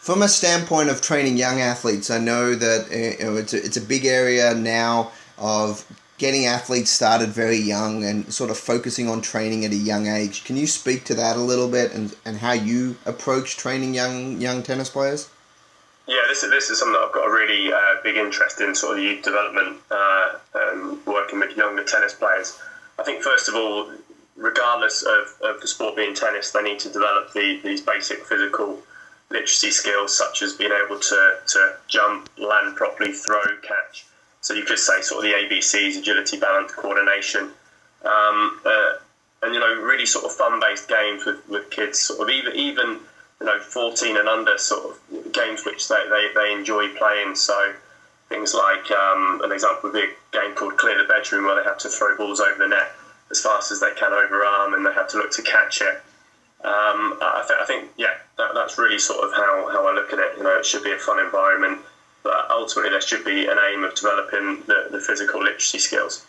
From a standpoint of training young athletes, I know that it's a big area now of getting athletes started very young and sort of focusing on training at a young age. Can you speak to that a little bit and how you approach training young tennis players? Yeah, this is something that I've got a really big interest in, sort of youth development, and working with younger tennis players. I think first of all, regardless of the sport being tennis, they need to develop these basic physical literacy skills, such as being able to jump, land properly, throw, catch. So you could say sort of the ABCs: agility, balance, coordination, and really sort of fun-based games with kids, sort of even 14 and under, sort of games which they enjoy playing. So things like an example would be a game called Clear the Bedroom, where they have to throw balls over the net as fast as they can over arm, and they have to look to catch it. I think that's really sort of how I look at it. It should be a fun environment, but ultimately there should be an aim of developing the physical literacy skills.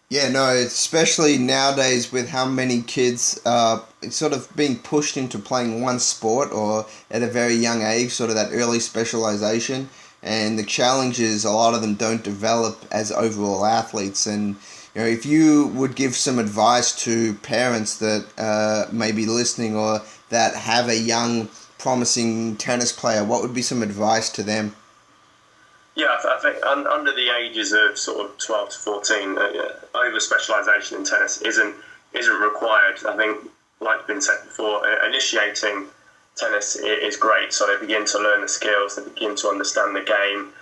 Yeah, no, especially nowadays with how many kids are sort of being pushed into playing one sport or at a very young age, sort of that early specialization. And the challenge is a lot of them don't develop as overall athletes. And if you would give some advice to parents that may be listening or that have a young, promising tennis player, what would be some advice to them? Yeah, I think under the ages of sort of 12 to 14, over specialisation in tennis isn't required. I think, like been said before, initiating tennis is great. So they begin to learn the skills, they begin to understand the game.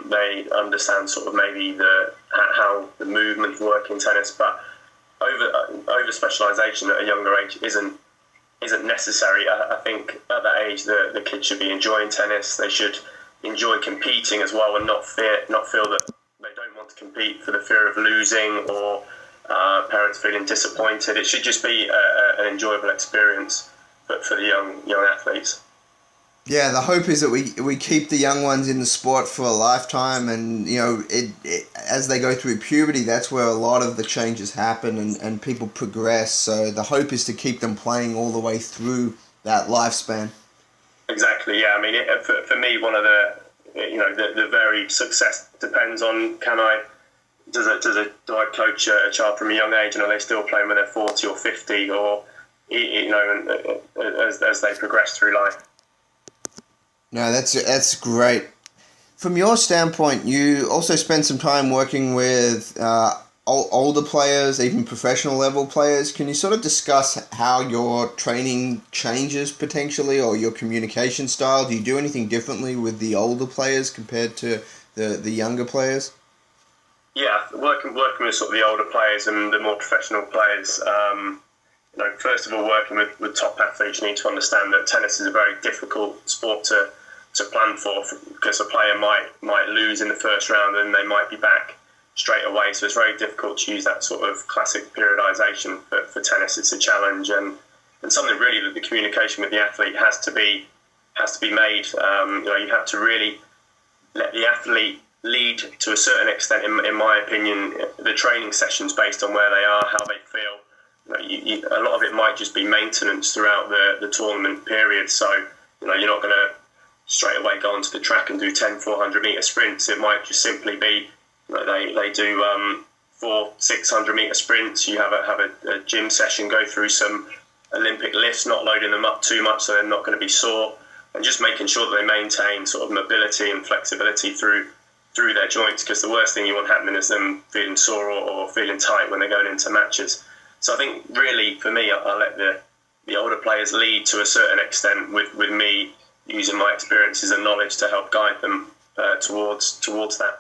They understand sort of maybe how the movements work in tennis, but over specialisation at a younger age isn't necessary. I think at that age the kids should be enjoying tennis. They should enjoy competing as well, and not feel that they don't want to compete for the fear of losing or parents feeling disappointed. It should just be an enjoyable experience for the young athletes. Yeah, the hope is that we keep the young ones in the sport for a lifetime, and as they go through puberty, that's where a lot of the changes happen and people progress. So the hope is to keep them playing all the way through that lifespan. Exactly. Yeah. I mean, for me, one of the very success depends on do I coach a child from a young age, and are they still playing when they're 40 or 50, or as they progress through life. No, that's great. From your standpoint, you also spend some time working with older players, even professional level players. Can you sort of discuss how your training changes potentially, or your communication style? Do you do anything differently with the older players compared to the younger players? Yeah, working with sort of the older players and the more professional players. First of all, working with top athletes, you need to understand that tennis is a very difficult sport to plan for, because a player might lose in the first round and they might be back straight away. So it's very difficult to use that sort of classic periodization for tennis. It's a challenge and something really that the communication with the athlete has to be made. You have to really let the athlete lead to a certain extent. In my opinion, the training sessions based on where they are, how they feel. A lot of it might just be maintenance throughout the tournament period. So you're not going to straight away go onto the track and do 10 400 meter sprints. It might just simply be they do 4 600 meter sprints. You have a gym session, go through some Olympic lifts, not loading them up too much so they're not going to be sore, and just making sure that they maintain sort of mobility and flexibility through their joints, because the worst thing you want happening is them feeling sore or feeling tight when they're going into matches. So I think really for me, I let the older players lead to a certain extent, with me using my experiences and knowledge to help guide them towards that.